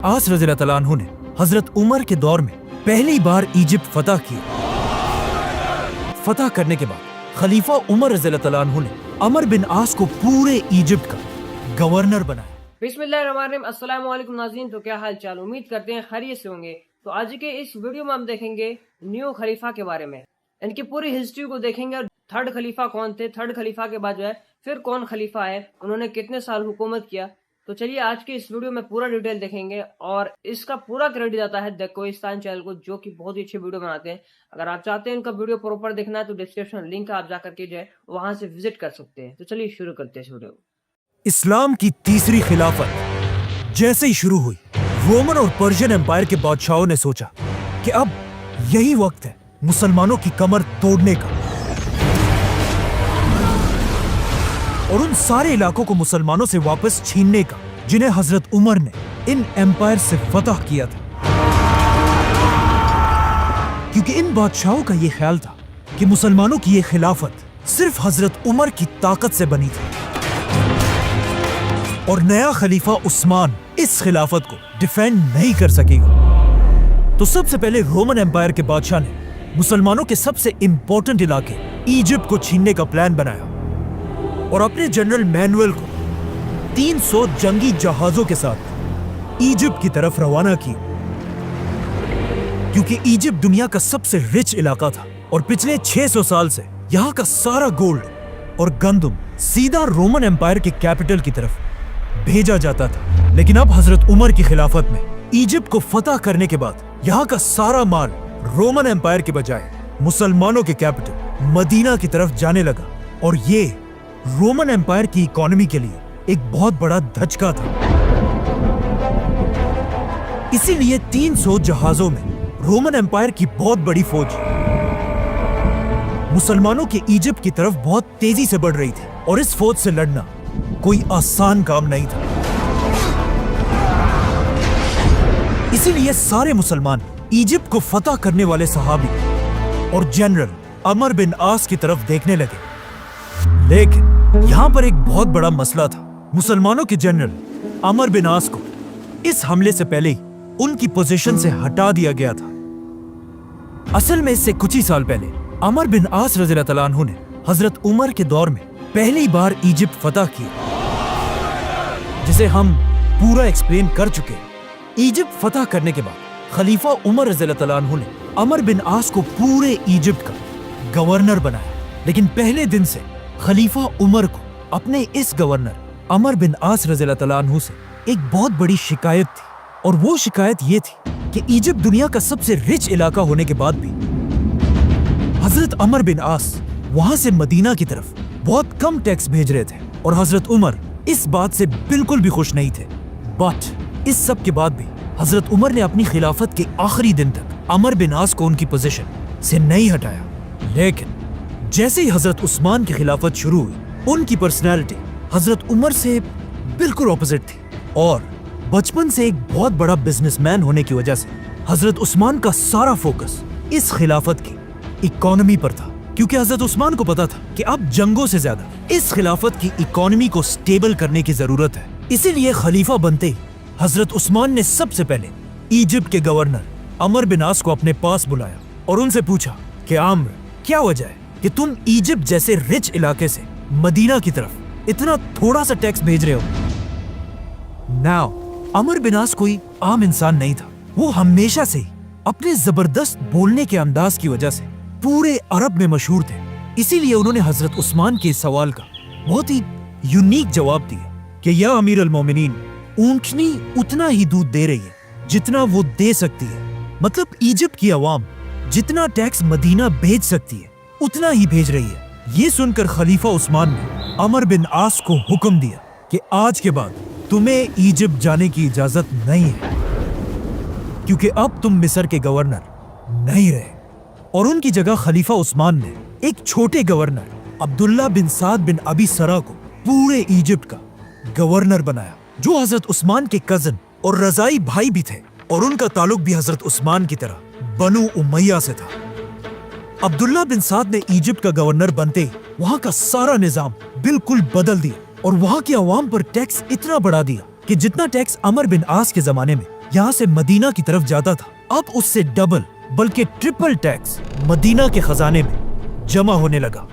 आस रज़ियल्लाहु तआला अन्हु ने हजरत उमर के दौर में पहली बार इजिप्ट फतह किया। फतह करने के बाद खलीफा उमर रज़ियल्लाहु तआला अन्हु ने अमर बिन आस को पूरे इजिप्ट का गवर्नर बनाया। बिस्मिल्लाहिर्रहमानिर्रहीम। अस्सलाम वालेकुम नाज़रीन, तो क्या हाल चाल, उम्मीद करते हैं खैरियत से होंगे। तो आज के इस वीडियो में हम देखेंगे न्यू खलीफा के बारे में, इनकी पूरी हिस्ट्री को देखेंगे और थर्ड खलीफा कौन थे, थर्ड खलीफा के बाद जो है फिर कौन खलीफा है, उन्होंने कितने साल हुकूमत किया। तो चलिए आज के इस वीडियो में पूरा डिटेल देखेंगे और इसका पूरा क्रेडिट जाता है द कोहिस्तान चैनल को, जो कि बहुत ही अच्छे वीडियो बनाते हैं। अगर आप चाहते हैं इनका वीडियो प्रॉपर देखना है तो डिस्क्रिप्शन लिंक आप जाकर के जो है वहां से विजिट कर सकते हैं। तो चलिए शुरू करते हैं इस वीडियो। इस्लाम की तीसरी खिलाफत जैसे ही शुरू हुई, रोमन और पर्शियन एम्पायर के बादशाहों ने सोचा कि अब यही वक्त है मुसलमानों की कमर तोड़ने का और उन सारे इलाकों को मुसलमानों से वापस छीनने का जिन्हें हजरत उमर ने इन एम्पायर से फतह किया था। क्योंकि इन बादशाहों का यह ख्याल था कि मुसलमानों की यह खिलाफत सिर्फ हजरत उमर की ताकत से बनी थी और नया खलीफा उस्मान इस खिलाफत को डिफेंड नहीं कर सकेगा। तो सबसे पहले रोमन एम्पायर के बादशाह ने मुसलमानों के सबसे इंपॉर्टेंट इलाके इजिप्ट को छीनने का प्लान बनाया और अपने जनरल मैनुअल को 300 जंगी जहाजों के साथ इजिप्ट की तरफ रवाना की। क्योंकि इजिप्ट दुनिया का सबसे रिच इलाका था और पिछले 600 साल से यहाँ का सारा गोल्ड और गंदम सीधा रोमन एम्पायर के कैपिटल की तरफ भेजा जाता था। लेकिन अब हजरत उमर की खिलाफत में इजिप्ट को फतह करने के बाद यहाँ का सारा माल रोमन एम्पायर के बजाय मुसलमानों के कैपिटल मदीना की तरफ जाने लगा और ये रोमन एम्पायर की इकोनॉमी के लिए एक बहुत बड़ा धचका था। इसीलिए 300 जहाजों में रोमन एम्पायर की बहुत बड़ी फौज मुसलमानों के इजिप्ट की तरफ बहुत तेजी से बढ़ रही थी और इस फौज से लड़ना कोई आसान काम नहीं था। इसीलिए सारे मुसलमान इजिप्ट को फतह करने वाले सहाबी और जनरल अमर बिन आस की तरफ देखने लगे। लेकिन यहाँ पर एक बहुत बड़ा मसला था। मुसलमानों के जनरल अमर बिन आस को इस हमले से पहले ही उनकी पोजीशन से हटा दिया गया था। असल में इससे कुछ ही साल पहले अमर बिन आस रज़ियल्लाहु तआला अन्हु ने हजरत उमर के दौर में पहली बार इजिप्ट फतह किया, जिसे हम पूरा एक्सप्लेन कर चुके हैं। इजिप्ट फतह करने के बाद खलीफा उमर रज़ियल्लाहु तआला अन्हु ने अमर बिन आस को पूरे इजिप्ट का गवर्नर बनाया। लेकिन पहले दिन से खलीफा उमर को अपने इस गवर्नर अमर बिन आस रज़ियल्लाहु तआला अन्हु से एक बहुत बड़ी शिकायत थी और वो शिकायत ये थी कि इजिप्ट दुनिया का सबसे रिच इलाका होने के बाद भी हजरत अमर बिन आस वहां से मदीना की तरफ बहुत कम टैक्स भेज रहे थे और हजरत उमर इस बात से बिल्कुल भी खुश नहीं थे। बट इस सब के बाद भी हजरत उमर ने अपनी खिलाफत के आखिरी दिन तक अमर बिन आस को उनकी पोजीशन से नहीं हटाया। लेकिन जैसे ही हजरत उस्मान की खिलाफत शुरू हुई, उनकी पर्सनैलिटी हजरत उमर से बिल्कुल ऑपोजिट थी और बचपन से एक बहुत बड़ा बिजनेसमैन होने की वजह से हजरत उस्मान का सारा फोकस इस खिलाफत की इकोनॉमी पर था। क्योंकि हजरत उस्मान को पता था कि अब जंगों से ज्यादा इस खिलाफत की इकोनॉमी को स्टेबल करने की जरूरत है। इसीलिए खलीफा बनते ही हजरत उस्मान ने सबसे पहले इजिप्ट के गवर्नर अमर बिन आस को अपने पास बुलाया और उनसे पूछा कि आम्र, क्या वजह है कि तुम इजिप्ट जैसे रिच इलाके से मदीना की तरफ इतना थोड़ा सा टैक्स भेज रहे हो। नाउ अमर बिन आस कोई आम इंसान नहीं था। वो हमेशा से ही अपने जबरदस्त बोलने के अंदाज की वजह से पूरे अरब में मशहूर थे। इसीलिए उन्होंने हजरत उस्मान के सवाल का बहुत ही यूनिक जवाब दिया कि या अमीर अल मोमिनीन, ऊंटनी उतना ही दूध दे रही है जितना वो दे सकती है। मतलब इजिप्ट की आवाम जितना टैक्स मदीना भेज सकती है उतना ही भेज रही है। ये सुनकर खलीफा उस्मान ने अमर बिन आस को हुक्म दिया कि आज के बाद तुम्हें इजिप्ट जाने की इजाजत नहीं है, क्योंकि अब तुम मिस्र के गवर्नर नहीं रहे। और उनकी जगह खलीफा उस्मान ने एक छोटे गवर्नर अब्दुल्ला बिन साद बिन अबी सरा को पूरे इजिप्ट का गवर्नर बनाया, जो हजरत उस्मान के कजन और रजाई भाई भी थे और उनका ताल्लुक भी हजरत उस्मान की तरह बनु उमैया से था। अब्दुल्ला बिन साद ने इजिप्ट का गवर्नर बनते ही वहाँ का सारा निजाम बिल्कुल बदल दिया और वहाँ की आवाम पर टैक्स इतना बढ़ा दिया कि जितना टैक्स अमर बिन आस के जमाने में यहाँ से मदीना की तरफ जाता था, अब उससे डबल बल्कि ट्रिपल टैक्स मदीना के खजाने में जमा होने लगा।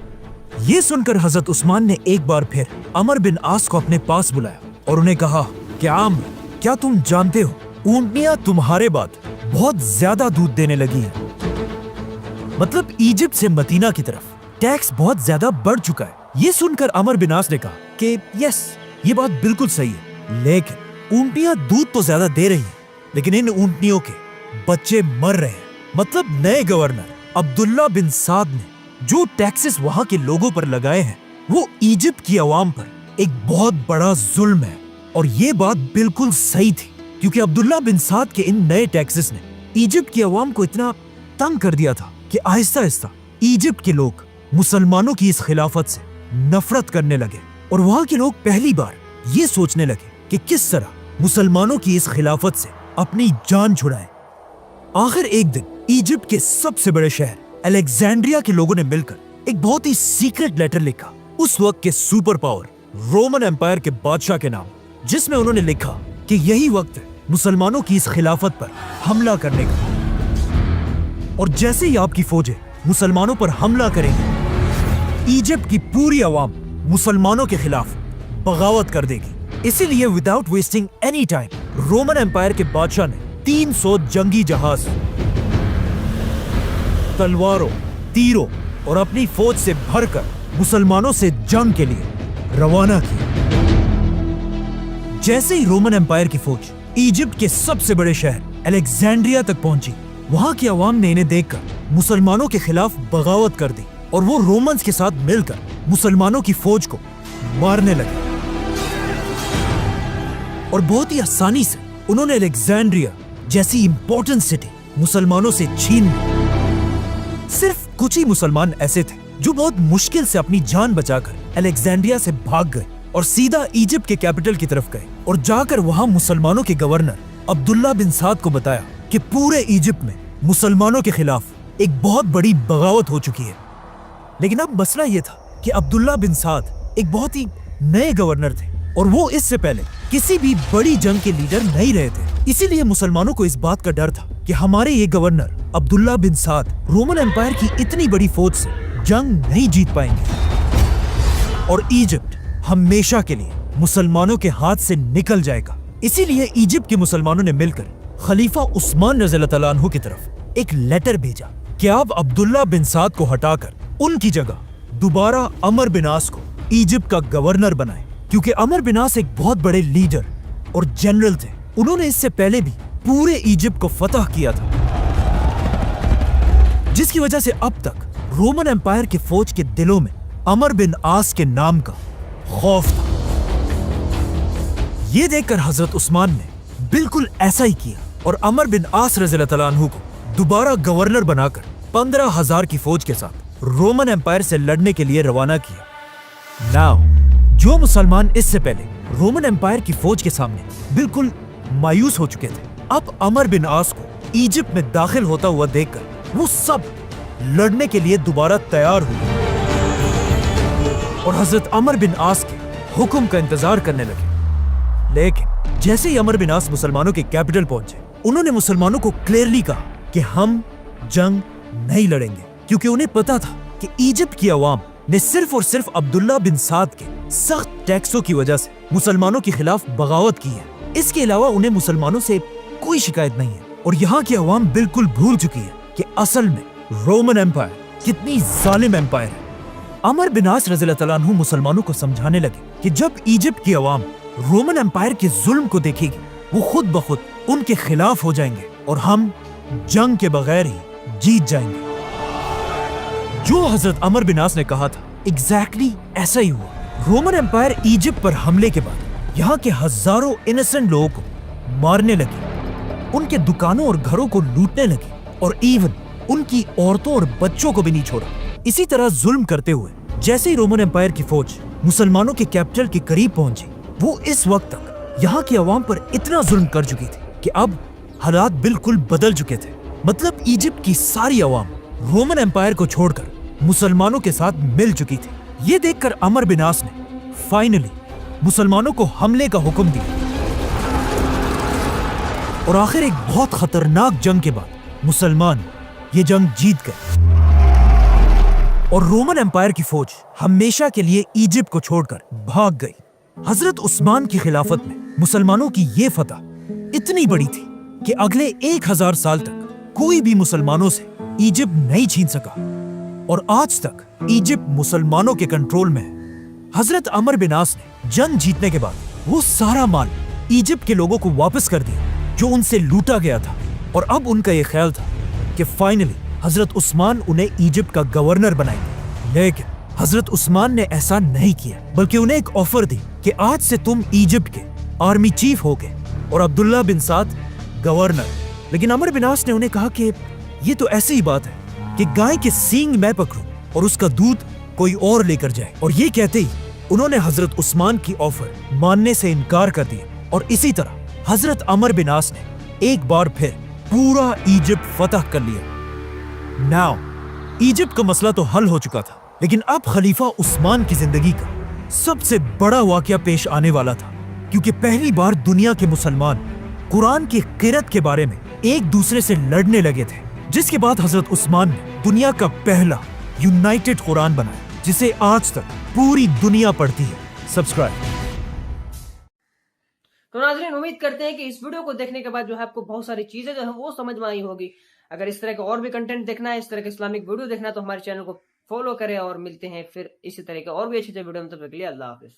ये सुनकर हजरत उस्मान ने एक बार फिर अमर बिन आस को अपने पास बुलाया और उन्हें कहा कि आमर, क्या तुम जानते हो ऊंटनियां तुम्हारे बाद बहुत ज्यादा दूध देने लगी हैं। मतलब ईजिप्ट से मदीना की तरफ टैक्स बहुत ज्यादा बढ़ चुका है। ये सुनकर अमर बिन आस ने कहा कि यस, ये बात बिल्कुल सही है, लेकिन ऊंटनियां दूध तो ज्यादा दे रही हैं, लेकिन इन ऊंटनियों के बच्चे मर रहे हैं। मतलब नए गवर्नर अब्दुल्ला बिन साद ने जो टैक्सेस वहां के लोगों पर लगाए हैं वो इजिप्ट की आवाम पर एक बहुत बड़ा जुल्म है। और ये बात बिल्कुल सही थी, क्योंकि अब्दुल्ला बिन साद के इन नए टैक्सेस ने इजिप्ट की आवाम को इतना तंग कर दिया था कि आहिस्ता आहिस्ता इजिप्ट के लोग मुसलमानों की इस खिलाफत से नफरत करने लगे और वहां के लोग पहली बार ये सोचने लगे कि किस तरह मुसलमानों की इस खिलाफत से अपनी जान छुड़ाएं। आखिर एक दिन इजिप्ट के सबसे बड़े शहर अलेक्जेंड्रिया के लोगों ने मिलकर एक बहुत ही सीक्रेट लेटर लिखा उस वक्त के सुपर पावर रोमन एम्पायर के बादशाह के नाम, जिसमें उन्होंने लिखा कि यही वक्त है मुसलमानों की इस खिलाफत पर हमला करने का, और जैसे ही आपकी फौजें मुसलमानों पर हमला करेंगी इजिप्ट की पूरी आवाम मुसलमानों के खिलाफ बगावत कर देगी। इसीलिए without wasting any time Roman empire के बादशाह ने 300 जंगी जहाज, तलवारों, तीरों और अपनी फौज से भरकर मुसलमानों से जंग के लिए रवाना किया। जैसे ही रोमन एम्पायर की फौज इजिप्ट के सबसे बड़े शहर अलेक्जेंड्रिया तक पहुंची, वहां की आवाम ने इन्हें देखकर मुसलमानों के खिलाफ बगावत कर दी और वो रोमन्स के साथ मिलकर मुसलमानों की फौज को मारने लगे। और बहुत ही आसानी से उन्होंने अलेक्जेंड्रिया जैसी इंपॉर्टेंट सिटी मुसलमानों से छीन ली। सिर्फ कुछ ही मुसलमान ऐसे थे जो बहुत मुश्किल से अपनी जान बचाकर अलेक्जेंड्रिया से भाग गए और सीधा इजिप्ट के कैपिटल की तरफ गए और जाकर वहां मुसलमानों के गवर्नर अब्दुल्ला बिन साद को बताया कि पूरे इजिप्ट में मुसलमानों के खिलाफ एक बहुत बड़ी बगावत हो चुकी है। लेकिन अब मसला यह था कि अब्दुल्ला बिन साद एक बहुत ही नए गवर्नर थे और वो इससे पहले किसी भी बड़ी जंग के लीडर नहीं रहे थे। इसीलिए मुसलमानों को इस बात का डर था कि हमारे ये गवर्नर अब्दुल्ला बिन साद रोमन एम्पायर की इतनी बड़ी फौज से जंग नहीं जीत पाएंगे और इजिप्ट हमेशा के लिए मुसलमानों के हाथ से निकल जाएगा। इसीलिए इजिप्ट के मुसलमानों ने मिलकर खलीफा उस्मान रज़ियल्लाहु तआला अन्हु की तरफ एक लेटर भेजा कि आप अब्दुल्ला बिन साद को हटाकर उनकी जगह दोबारा अमर बिन आस को इजिप्ट का गवर्नर बनाएं, क्योंकि अमर बिन आस एक बहुत बड़े लीडर और जनरल थे। उन्होंने इससे पहले भी पूरे इजिप्ट को फतह किया था, जिसकी वजह से अब तक रोमन एम्पायर के फौज के दिलों में अमर बिन आस के नाम का खौफ था। ये देखकर हजरत उस्मान ने बिल्कुल ऐसा ही किया और अमर बिन आस रज़ियल्लाहु तआला अन्हु को दोबारा गवर्नर बनाकर 15,000 की फौज के साथ रोमन एम्पायर से लड़ने के लिए रवाना किया। नाउ जो मुसलमान इससे पहले रोमन एम्पायर की फौज के सामने बिल्कुल मायूस हो चुके थे, अब अमर बिन आस को इजिप्ट में दाखिल होता हुआ देखकर वो सब लड़ने के लिए दोबारा तैयार हुए और हजरत अमर बिन आस के हुक्म का इंतजार करने लगे। लेकिन जैसे ही अमर बिन आस मुसलमानों के कैपिटल पहुंचे, उन्होंने मुसलमानों को क्लियरली कहा कि हम जंग नहीं लड़ेंगे, क्योंकि उन्हें पता था कि इजिप्ट की आवाम ने सिर्फ और सिर्फ अब्दुल्ला बिन साद के सख्त टैक्सों की वजह से मुसलमानों के खिलाफ बगावत की है। इसके अलावा उन्हें मुसलमानों से कोई शिकायत नहीं है और यहाँ की आवाम बिल्कुल भूल चुकी है कि असल में रोमन एम्पायर कितनी जालिम एम्पायर है। अमर बिन आस रज़ियल्लाहु तआला अन्हु मुसलमानों को समझाने लगे कि जब इजिप्ट की आवाम रोमन एम्पायर के जुल्म को देखेगी, वो खुद ब खुद उनके खिलाफ हो जाएंगे और हम जंग के बगैर ही जीत जाएंगे। जो हजरत अमर बिन आस ने कहा था एग्जैक्टली ऐसा ही हुआ। रोमन एम्पायर इजिप्ट पर हमले के बाद यहाँ के हजारों इनोसेंट लोगों को मारने लगी, उनके दुकानों और घरों को लूटने लगी और इवन उनकी औरतों और बच्चों को भी नहीं छोड़ा। इसी तरह जुल्म करते हुए जैसे ही रोमन एम्पायर की फौज मुसलमानों के कैपिटल के करीब पहुंची, वो इस वक्त तक यहाँ की आवाम पर इतना जुल्म कर चुकी थी कि अब हालात बिल्कुल बदल चुके थे। मतलब इजिप्ट की सारी आवाम रोमन एम्पायर को छोड़कर मुसलमानों के साथ मिल चुकी थी। ये देखकर अमर बिन आस ने फाइनली मुसलमानों को हमले का हुक्म दिया। और आखिर एक बहुत खतरनाक जंग के बाद मुसलमान ये जंग जीत गए और रोमन एम्पायर की फौज हमेशा के लिए इजिप्ट को छोड़कर भाग गई। हजरत उस्मान की खिलाफत में मुसलमानों की ये फतह इतनी बड़ी थी कि अगले 1000 साल तक कोई भी मुसलमानों से इजिप्ट नहीं छीन सका और आज तक इजिप्ट मुसलमानों के कंट्रोल में है। हजरत अमर बिन आस ने जंग जीतने के बाद वो सारा माल इजिप्ट के लोगों को वापस कर दिया जो उनसे लूटा गया था और अब उनका ये ख्याल था कि फाइनली हजरत उस्मान उन्हें इजिप्ट का गवर्नर बनाएंगे। लेकिन हजरत उस्मान ने ऐसा नहीं किया, बल्कि उन्हें एक ऑफर दी कि आज से तुम इजिप्ट के आर्मी चीफ होगे और अब्दुल्ला बिन साद गवर्नर। लेकिन अमर बिन आस ने उन्हें कहा कि ये तो ऐसी ही बात है कि गाय के सींग मैं पकड़ूं और उसका दूध कोई और लेकर जाए। और ये कहते ही उन्होंने हजरत उस्मान की ऑफर मानने से इनकार कर दिया और इसी तरह हजरत अमर बिन आस ने एक बार फिर पूरा इजिप्ट फतह कर लिया। नाउ इजिप्ट का मसला तो हल हो चुका था, लेकिन अब खलीफा उस्मान की जिंदगी का सबसे बड़ा वाकया पेश आने वाला था, क्योंकि पहली बार दुनिया के मुसलमान कुरान की किरत के बारे में एक दूसरे से लड़ने लगे थे, जिसके बाद हजरत उस्मान ने दुनिया का पहला यूनाइटेड कुरान बनाया जिसे आज तक पूरी दुनिया पढ़ती है। सब्सक्राइब। तो नाज़रीन, उम्मीद करते हैं कि इस वीडियो को देखने के बाद जो है आपको बहुत सारी चीजें जो है वो समझ में आई होगी। अगर इस तरह का और भी कंटेंट देखना है, इस तरह का इस्लामिक वीडियो देखना है, तो हमारे चैनल को फॉलो करें और मिलते हैं फिर इसी तरह के और भी अच्छे वीडियो में। तब तक के लिए अल्लाह हाफिज।